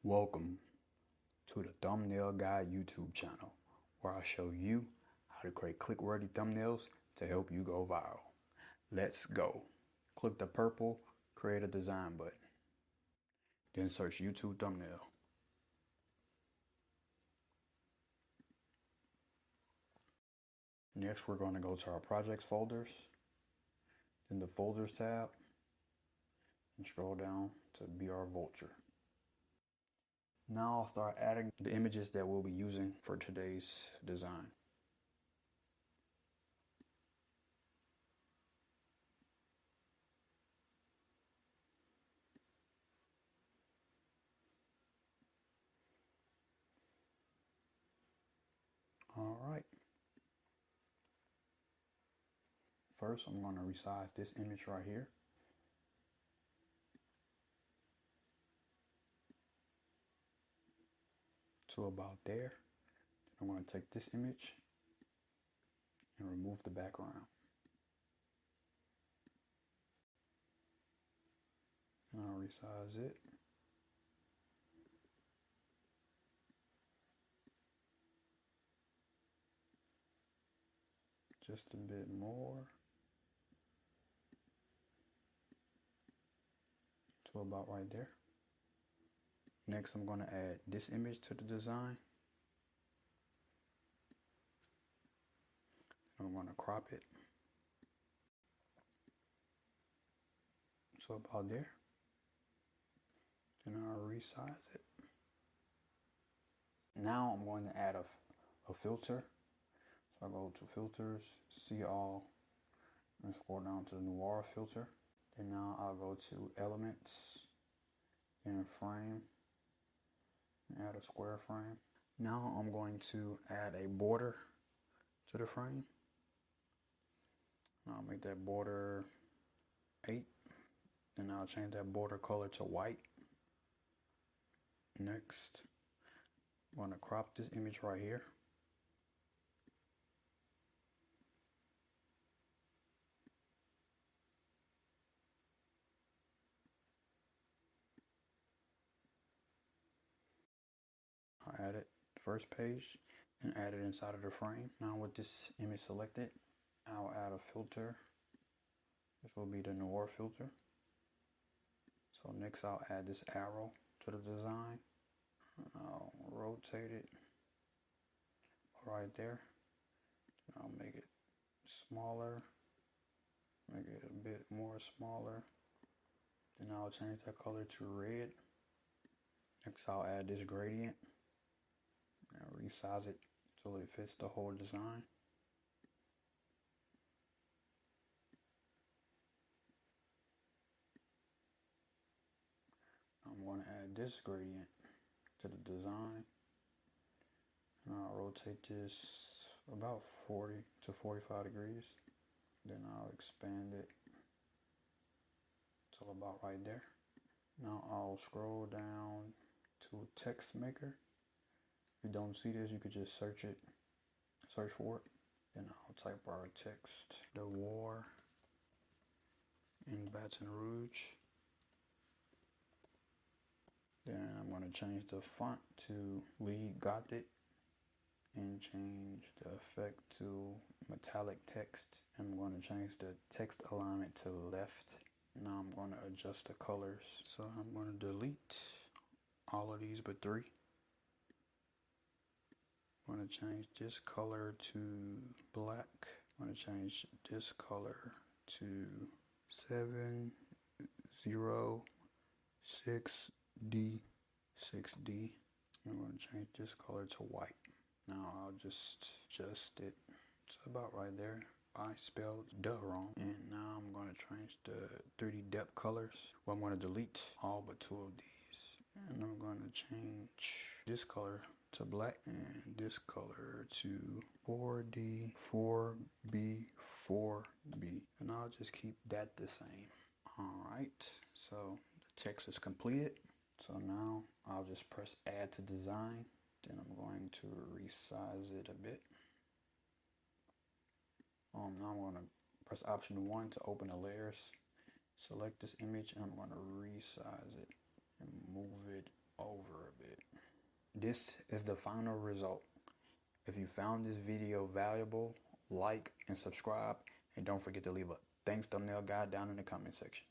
Welcome to the Thumbnail Guy YouTube channel, where I show you how to create click-worthy thumbnails to help you go viral. Let's go. Click the purple Create a Design button. Then search YouTube thumbnail. Next, we're going to go to our projects folders, then the folders tab, and scroll down to BR Vulture. Now I'll start adding the images that we'll be using for today's design. All right. First, I'm going to resize this image right here. To about there. Then I'm going to take this image and remove the background. And I'll resize it. Just a bit more. To about right there. Next, I'm going to add this image to the design. I'm going to crop it to about there. Then I'll resize it. Now I'm going to add a filter. So I go to filters, see all, and scroll down to the noir filter. Then now I'll go to elements, and frame, and add a square frame. Now I'm going to add a border to the frame. I'll make that border 8. Then I'll change that border color to white. Next, I'm going to crop this image right here. I'll add it first page and add it inside of the frame. Now with this image selected, I'll add a filter. This will be the noir filter. So next I'll add this arrow to the design. I'll rotate it right there. I'll make it smaller, make it a bit more smaller. Then I'll change that color to red. Next I'll add this gradient and resize it so it fits the whole design. I'm going to add this gradient to the design, and I'll rotate this about 40 to 45 degrees. Then I'll expand it till about right there. Now I'll scroll down to text maker. If you don't see this, you could just search for it. Then I'll type our text, the war in Baton Rouge. Then I'm going to change the font to Lee Gothic and change the effect to metallic text. I'm going to change the text alignment to left. Now I'm going to adjust the colors. So I'm going to delete all of these but 3. I'm going to change this color to black. I'm going to change this color to 706D6D. I'm going to change this color to white. Now I'll just adjust it to about right there. I spelled duh wrong. And now I'm going to change the 3D depth colors. Well, I'm going to delete all but 2 of these. And I'm going to change this color to black and this color to 4D, 4B, 4B. And I'll just keep that the same. Alright, so the text is completed. So now I'll just press add to design. Then I'm going to resize it a bit. Now I'm going to press option 1 to open the layers. Select this image and I'm going to resize it and move it over a bit. This is the final result. If you found this video valuable, like and subscribe, and don't forget to leave a thanks thumbnail guide down in the comment section.